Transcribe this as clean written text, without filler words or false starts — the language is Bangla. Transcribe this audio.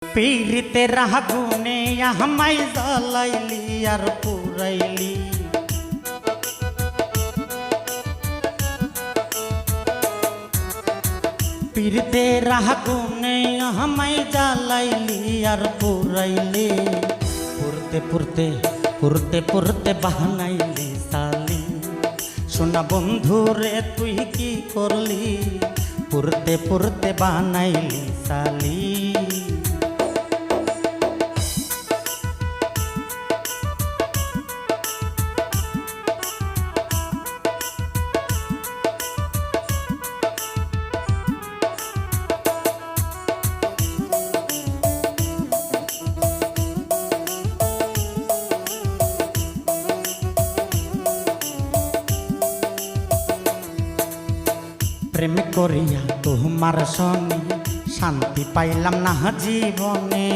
पीरितेर आगुने আমায় জ্বালাইলি আর পুরাইলি पीरितेर आगुने আমায় জ্বালাইলি আর পুরাইলি পুরতে পুরতে পুরতে পুরতে বাহানাইলি সালি সোনা বন্ধু রে তুই কি করলি পুরতে পুরতে বানাইলি সালি प्रेम करिया तुम्हार सने शांति पाइलाम ना जीवने